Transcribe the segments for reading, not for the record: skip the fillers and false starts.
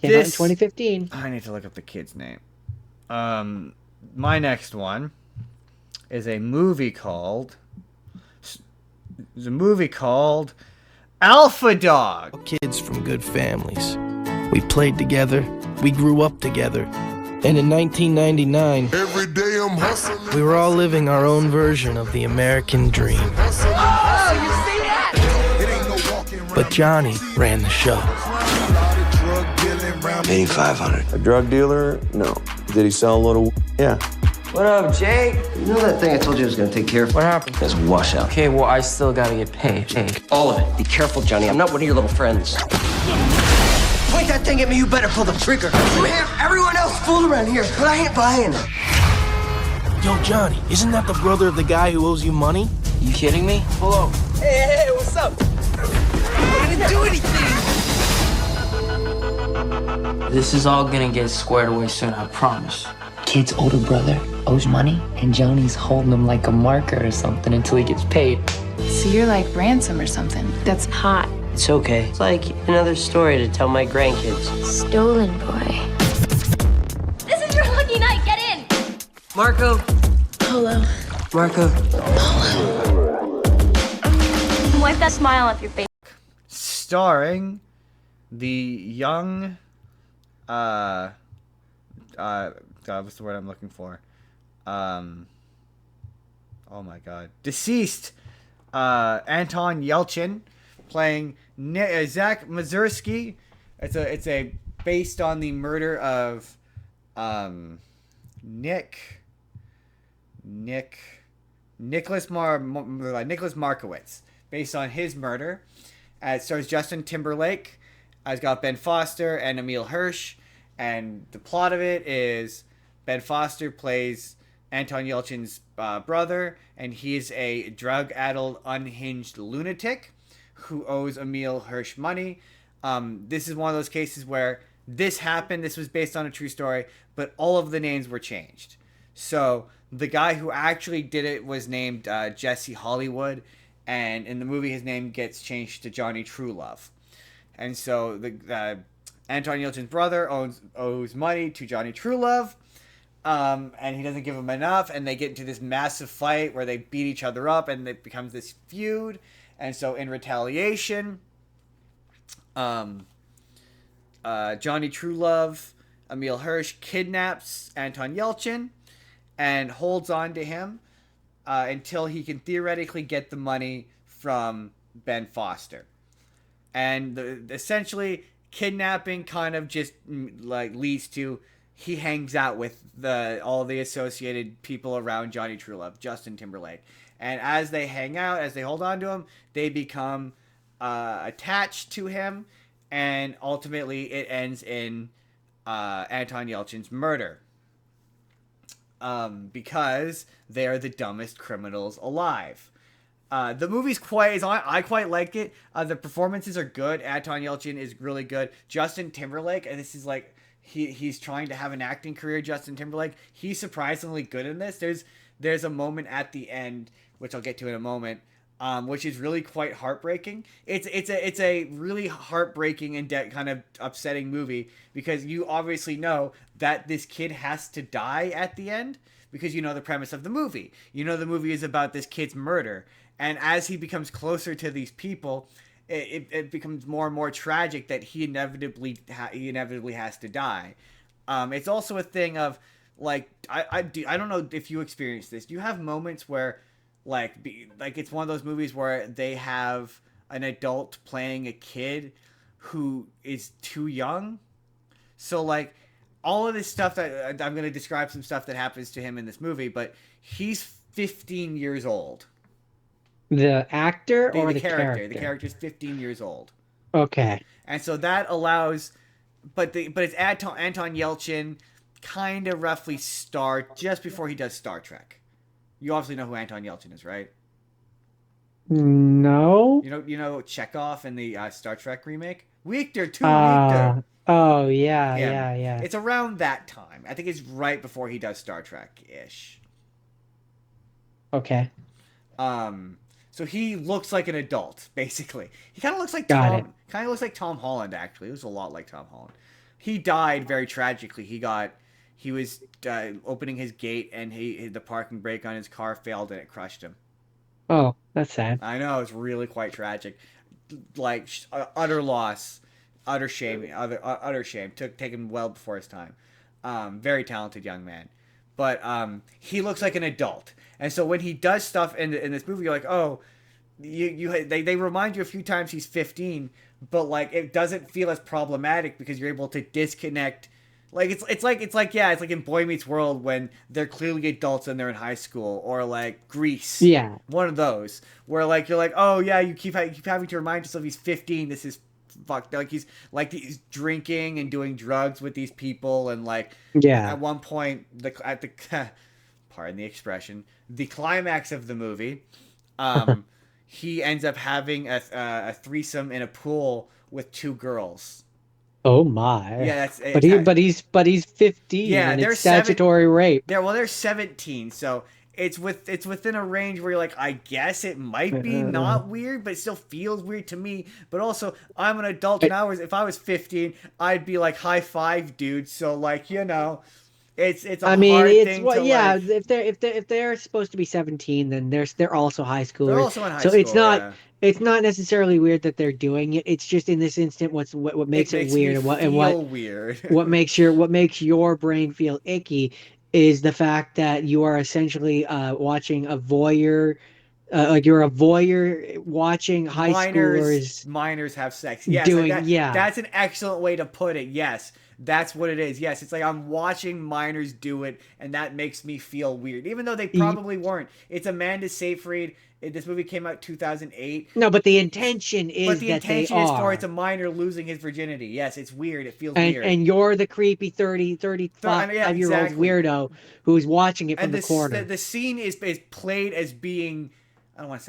Came out in This 2015. I need to look up the kid's name. My next one is a movie called is a movie called Alpha Dog. Kids from good families. We played together. We grew up together. And in 1999, Every day I'm hustling. we were all living our own version of the American dream. But Johnny ran the show. 8,500. A drug dealer? No. Did he sell a little? Yeah. What up, Jake? You know that thing I told you I was gonna take care of? What happened? That's a washout. Okay, well, I still gotta get paid. Hey. All of it. Be careful, Johnny. I'm not one of your little friends. Point that thing at me, you better pull the trigger. You have everyone else fooled around here, but I ain't buying it. Yo, Johnny, isn't that the brother of the guy who owes you money? You kidding me? Hello. Hey, what's up? I didn't do anything! This is all gonna get squared away soon, I promise. Kid's older brother owes money, and Johnny's holding him like a marker or something until he gets paid. So you're like ransom or something. That's hot. It's okay. It's like another story to tell my grandkids. Stolen boy. This is your lucky night. Get in. Marco. Polo. Marco. Wipe that smile off your face. Starring the young God, what's the word I'm looking for? Oh my God, deceased Anton Yelchin playing Zach Mazursky. It's a based on the murder of Nicholas Markowitz, based on his murder. It stars Justin Timberlake. It's got Ben Foster and Emile Hirsch. And the plot of it is Ben Foster plays Anton Yelchin's brother, and he's a drug-addled, unhinged lunatic who owes Emile Hirsch money. This is one of those cases where this happened. This was based on a true story, but all of the names were changed. So the guy who actually did it was named Jesse Hollywood, and in the movie his name gets changed to Johnny Truelove. And so the Anton Yelchin's brother owes money to Johnny Truelove, and he doesn't give him enough, and they get into this massive fight where they beat each other up, and it becomes this feud. And so in retaliation, Johnny Truelove, Emile Hirsch, kidnaps Anton Yelchin and holds on to him until he can theoretically get the money from Ben Foster. And essentially, kidnapping kind of just like leads to he hangs out with all the associated people around Johnny Truelove, Justin Timberlake. And as they hang out, as they hold on to him, they become attached to him, and ultimately it ends in Anton Yelchin's murder. Because they are the dumbest criminals alive. The movie's I quite like it. The performances are good. Anton Yelchin is really good. Justin Timberlake, and this is like he's trying to have an acting career. Justin Timberlake, he's surprisingly good in this. There's a moment at the end, which I'll get to in a moment, which is really quite heartbreaking. It's a really heartbreaking and kind of upsetting movie, because you obviously know that this kid has to die at the end, because you know the premise of the movie. You know the movie is about this kid's murder. And as he becomes closer to these people, it becomes more and more tragic that he inevitably has to die. It's also a thing of like I don't know if you experience this. Do you have moments where like it's one of those movies where they have an adult playing a kid who is too young? So like all of this stuff that I'm going to describe some stuff that happens to him in this movie, but he's 15 years old. The actor or the the character? The character's 15 years old. Okay. And so that allows, but it's Anton Yelchin kind of roughly just before he does Star Trek. You obviously know who Anton Yelchin is, right? No. You know Chekhov in the Star Trek remake? Weekter, too Weekter. Oh, yeah. It's around that time. I think it's right before he does Star Trek-ish. Okay. So he looks like an adult, basically. He kind of looks like Got it. Tom Holland, actually. It was a lot like Tom Holland. He died very tragically. He was opening his gate, and the parking brake on his car failed, and it crushed him. Oh, that's sad. I know, it's really quite tragic. Like utter loss, utter shame, utter shame. Taken well before his time. Very talented young man, but he looks like an adult. And so when he does stuff in this movie, you're like, oh, they remind you a few times he's 15, but like it doesn't feel as problematic because you're able to disconnect. Like it's like in Boy Meets World when they're clearly adults and they're in high school, or like Grease. Yeah. One of those where like you're like, oh yeah, you keep having to remind yourself he's 15. This is fucked. Like he's drinking and doing drugs with these people, and like at one point pardon the expression, the climax of the movie, he ends up having a threesome in a pool with 2 girls. Oh my! Yeah, but he's 15. Yeah, and they're it's statutory rape. They're 17, so it's within a range where you're like, I guess it might be not weird, but it still feels weird to me. But also, I'm an adult, and if I was 15, I'd be like, high five, dude. So like, you know. It's a hard thing to like, if they're supposed to be 17, then they're also high schoolers. They're also in high school. It's not necessarily weird that they're doing it. It's just in this instant what makes it weird what makes your brain feel icky is the fact that you are essentially watching a voyeur. Like you're a voyeur watching high schoolers minors have sex. Yes, that's an excellent way to put it. Yes. That's what it is. Yes, it's like I'm watching minors do it, and that makes me feel weird, even though they probably weren't. It's Amanda Seyfried. This movie came out 2008. No, but the intention is for it's a minor losing his virginity. Yes, it's weird. It feels weird. And you're the creepy 35-year-old weirdo who's watching it from the corner. The scene is played as being... I'm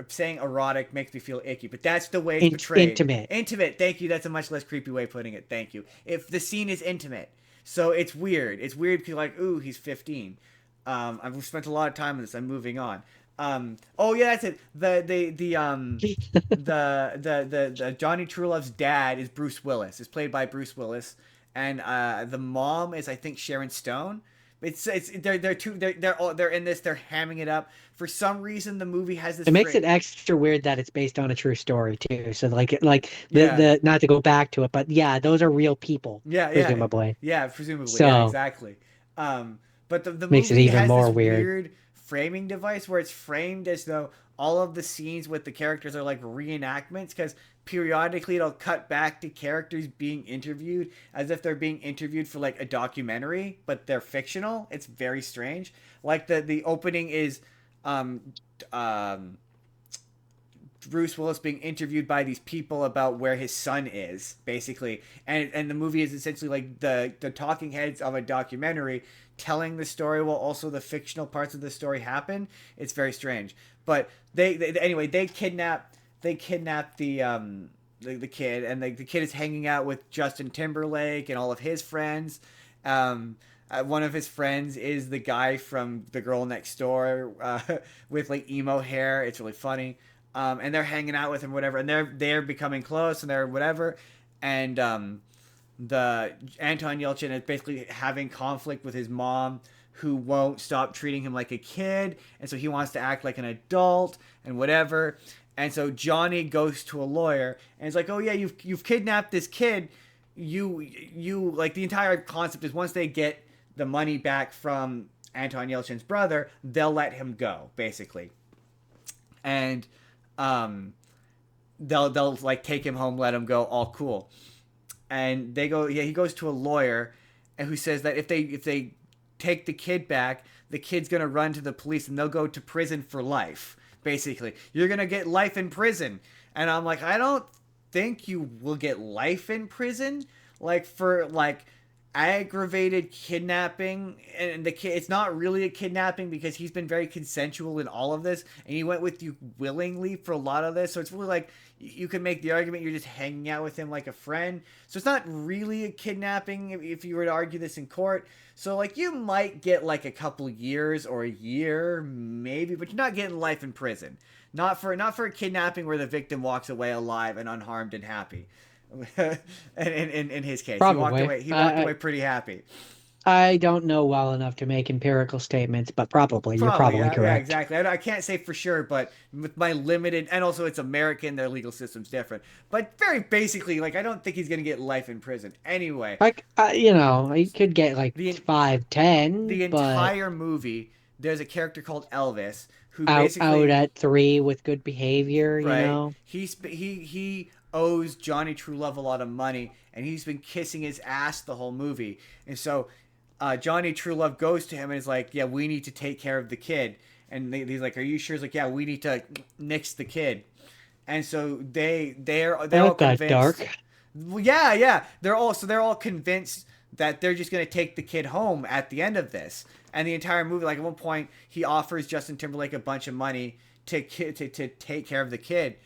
saying erotic makes me feel icky, but that's the way it's portrayed. Intimate. Thank you. That's a much less creepy way of putting it. Thank you. If the scene is intimate, so it's weird. It's weird because like, ooh, he's 15. I've spent a lot of time on this. I'm moving on. Oh yeah, that's it. The Johnny Truelove's dad is Bruce Willis. It's played by Bruce Willis, and the mom is I think Sharon Stone. They're in this. They're hamming it up. For some reason, the movie has this. It makes it extra weird that it's based on a true story too. So the not to go back to it, but yeah, those are real people. Presumably. Yeah, presumably. So, yeah, exactly. But the makes movie it even has more this weird framing device where it's framed as though all of the scenes with the characters are like reenactments, because periodically it'll cut back to characters being interviewed as if they're being interviewed for like a documentary, but they're fictional. It's very strange. Like the opening is Bruce Willis being interviewed by these people about where his son is, basically, and the movie is essentially like the talking heads of a documentary telling the story while also the fictional parts of the story happen. It's very strange. But they kidnap the kid, and the kid is hanging out with Justin Timberlake and all of his friends. One of his friends is the guy from The Girl Next Door with like emo hair. It's really funny. And they're hanging out with him, whatever, and they're becoming close, and they're whatever, and the Anton Yelchin is basically having conflict with his mom, who won't stop treating him like a kid, and so he wants to act like an adult and whatever. And so Johnny goes to a lawyer and it's like, oh yeah, you've kidnapped this kid. You like, the entire concept is once they get the money back from Anton Yelchin's brother, they'll let him go, basically. And they'll like take him home, let him go, all cool. And he goes to a lawyer, and who says that if they take the kid back, the kid's gonna run to the police and they'll go to prison for life. Basically, you're gonna get life in prison. And I'm like, I don't think you will get life in prison. Like, for like, aggravated kidnapping, and the kid, it's not really a kidnapping because he's been very consensual in all of this, and he went with you willingly for a lot of this. So it's really like you could make the argument you're just hanging out with him like a friend. So it's not really a kidnapping if you were to argue this in court. So like you might get like a couple years or a year maybe, but you're not getting life in prison. Not for a kidnapping where the victim walks away alive and unharmed and happy. in his case, Probably. he walked away pretty happy. I don't know well enough to make empirical statements, but you're probably correct. Yeah, exactly. I can't say for sure, but with my limited, and also it's American, their legal system's different. But very basically, like, I don't think he's gonna get life in prison anyway. Like, he could get like 5, 10. The entire movie, there's a character called Elvis who out at 3 with good behavior. You know, he owes Johnny Truelove a lot of money, and he's been kissing his ass the whole movie, and so. Johnny Truelove goes to him and is like, yeah, we need to take care of the kid. And he's like, are you sure? He's like, yeah, we need to nix the kid. And so they're all convinced. Dark. Yeah. They're all convinced that they're just going to take the kid home at the end of this. And the entire movie, like at one point, he offers Justin Timberlake a bunch of money to take care of the kid.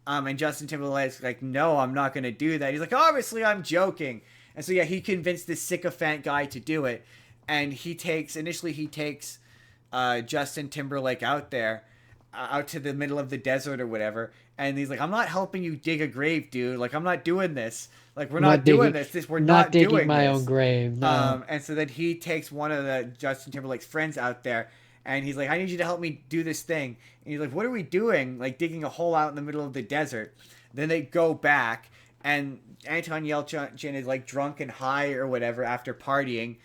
And Justin Timberlake's like, no, I'm not going to do that. He's like, obviously I'm joking. And so, yeah, he convinced this sycophant guy to do it. And he takes Justin Timberlake out there, out to the middle of the desert or whatever. And he's like, I'm not helping you dig a grave, dude. Like, I'm not doing this. Like, we're not doing this. We're not doing digging my own grave. No. And so then he takes one of the Justin Timberlake's friends out there. And he's like, I need you to help me do this thing. And he's like, what are we doing? Like, digging a hole out in the middle of the desert. Then they go back. And Anton Yelchin is like drunk and high or whatever after partying,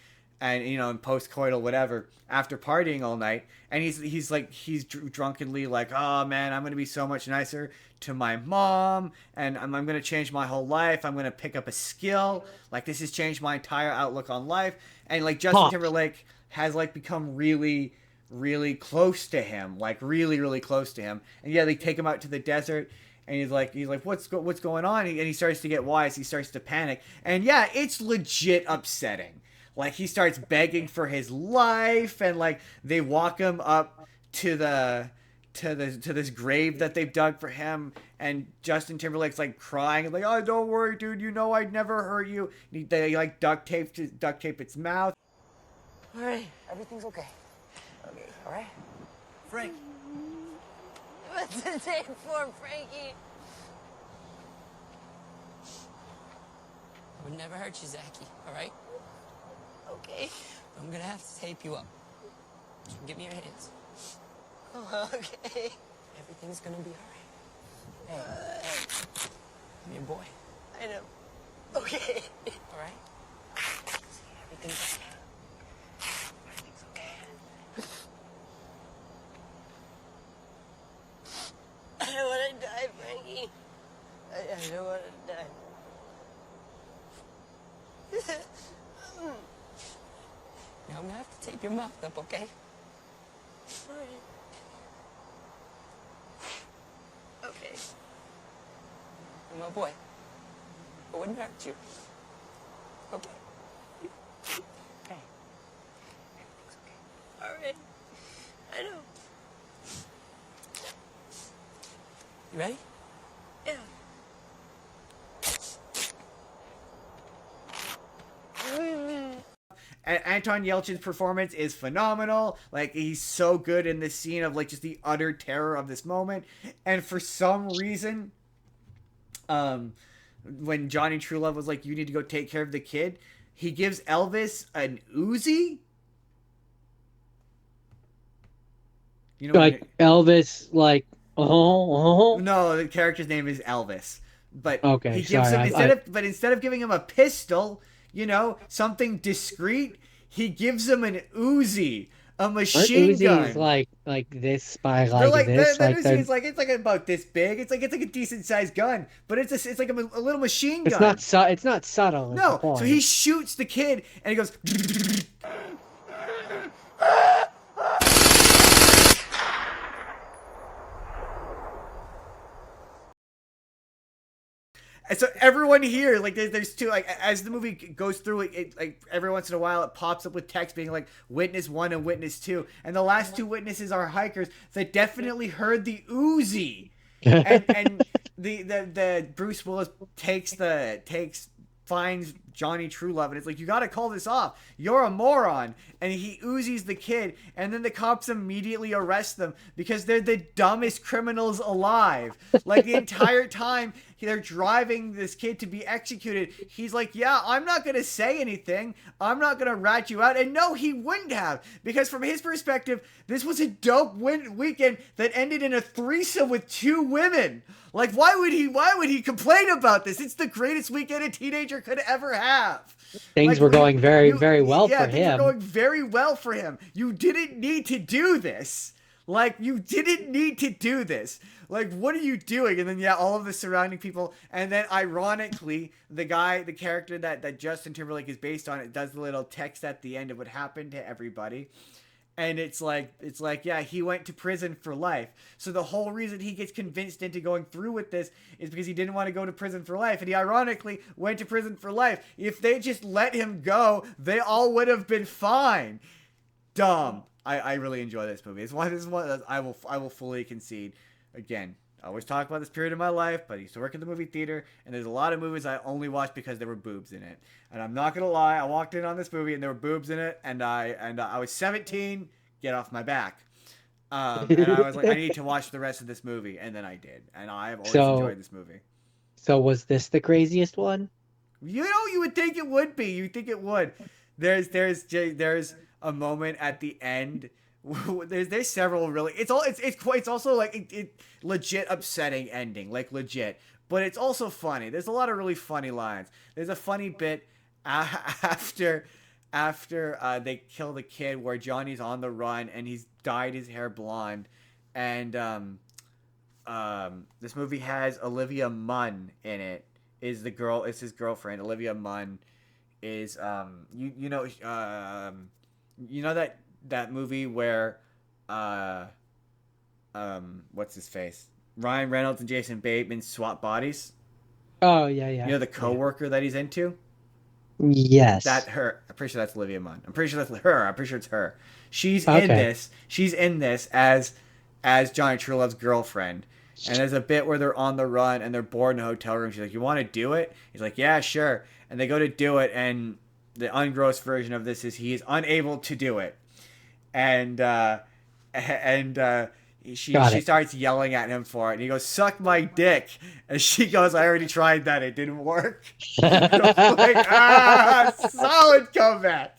and in post-coital whatever after partying all night, and he's drunkenly like, oh man, I'm gonna be so much nicer to my mom, and I'm gonna change my whole life. I'm gonna pick up a skill. Like, this has changed my entire outlook on life. And like Justin Timberlake has like become really, really close to him, like really, really close to him. And yeah, they take him out to the desert. And he's like, what's going on? And he starts to get wise. He starts to panic. And yeah, it's legit upsetting. Like, he starts begging for his life, and like they walk him up to this grave that they've dug for him. And Justin Timberlake's like crying, like, oh, don't worry, dude. You know I'd never hurt you. And they like duct tape its mouth. All right, everything's okay. Okay, all right. Frank. What's the tape for, Frankie? I would never hurt you, Zachy, all right? Okay. I'm gonna have to tape you up. So give me your hands. Oh, okay. Everything's gonna be all right. Hey, I'm your boy. I know. Okay. All right? Everything's okay. Everything's okay. I don't want to die, Frankie. I don't want to die. Now I'm gonna have to tape your mouth up, okay? Alright. Okay. You're my boy. I wouldn't hurt you. Okay. Okay. Everything's okay. Alright. I know. You ready? Yeah. Anton Yelchin's performance is phenomenal. Like, he's so good in this scene of like just the utter terror of this moment. And for some reason, when Johnny Truelove was like, you need to go take care of the kid, he gives Elvis an Uzi. You know, like Elvis, like, No, the character's name is Elvis. But okay, he gives him instead of giving him a pistol, something discreet, he gives him an Uzi, a machine gun. Uzi's like this by like this. It's like about this big. It's like a decent sized gun, but it's like a little machine gun. It's not subtle. No, so he shoots the kid and he goes. And so everyone here, like, there's two, like, as the movie goes through, it like, every once in a while, it pops up with text being like, witness 1 and witness 2. And the last 2 witnesses are hikers that definitely heard the Uzi. And the Bruce Willis finds Johnny Truelove, and it's like, you gotta call this off. You're a moron. And he Uzis the kid, and then the cops immediately arrest them because they're the dumbest criminals alive. Like, the entire time they're driving this kid to be executed, he's like, yeah, I'm not gonna say anything. I'm not gonna rat you out. And no, he wouldn't have, because from his perspective, this was a dope weekend that ended in a threesome with 2 women. Like, why would he complain about this? It's the greatest weekend a teenager could ever have. Things were going very well for him. Things were going very well for him. You didn't need to do this. Like, you didn't need to do this. Like, what are you doing? And then, yeah, all of the surrounding people. And then, ironically, the character that Justin Timberlake is based on, it does the little text at the end of what happened to everybody. And it's like, yeah, he went to prison for life. So the whole reason he gets convinced into going through with this is because he didn't want to go to prison for life. And he ironically went to prison for life. If they just let him go, they all would have been fine. Dumb. I really enjoy this movie. This is one I will fully concede. Again, I always talk about this period of my life, but I used to work at the movie theater, and there's a lot of movies I only watched because there were boobs in it. And I'm not gonna lie, I walked in on this movie and there were boobs in it, and I was 17. Get off my back. And I was like, I need to watch the rest of this movie, and then I did, and I've always enjoyed this movie. So was this the craziest one? You know, you would think it would be. You think it would. There's a moment at the end. There's several really. It's also like it legit upsetting ending, like legit. But it's also funny. There's a lot of really funny lines. There's a funny bit after they kill the kid where Johnny's on the run and he's dyed his hair blonde, and this movie has Olivia Munn in it. Is his girlfriend. Olivia Munn is you know that movie where what's his face? Ryan Reynolds and Jason Bateman swap bodies. Oh yeah. You know the coworker that he's into? Yes. I'm pretty sure that's Olivia Munn. I'm pretty sure that's her. I'm pretty sure it's her. She's in this. She's in this as Johnny Truelove's girlfriend. And there's a bit where they're on the run and they're bored in a hotel room. She's like, "You want to do it?" He's like, "Yeah, sure." And they go to do it, and the ungrossed version of this is he is unable to do it. And she starts yelling at him for it, and he goes, "Suck my dick," and she goes, "I already tried that, it didn't work." I'm like, solid comeback.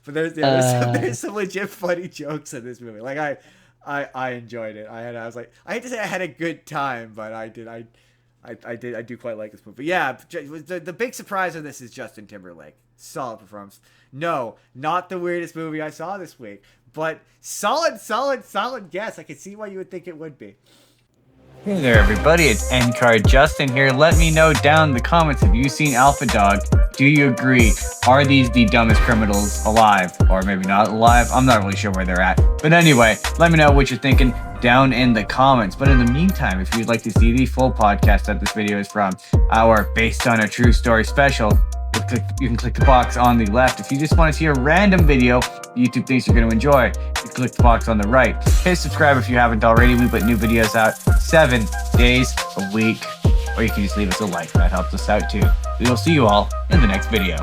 But there's some legit funny jokes in this movie. Like I enjoyed it. I was like, I hate to say I had a good time, but I do quite like this movie. But yeah, the big surprise of this is Justin Timberlake. Solid performance. No, not the weirdest movie I saw this week, but solid guess. I can see why you would think it would be. Hey there, everybody. It's N-Card Justin here. Let me know down in the comments, have you seen Alpha Dog? Do you agree? Are these the dumbest criminals alive? Or maybe not alive? I'm not really sure where they're at. But anyway, let me know what you're thinking down in the comments. But in the meantime, if you'd like to see the full podcast that this video is from, our Based on a True Story special, you can click the box on the left. If you just want to see a random video YouTube thinks you're going to enjoy, you can click the box on the right. Hit subscribe if you haven't already. We put new videos out 7 days a week, or you can just leave us a like. That helps us out too. We will see you all in the next video.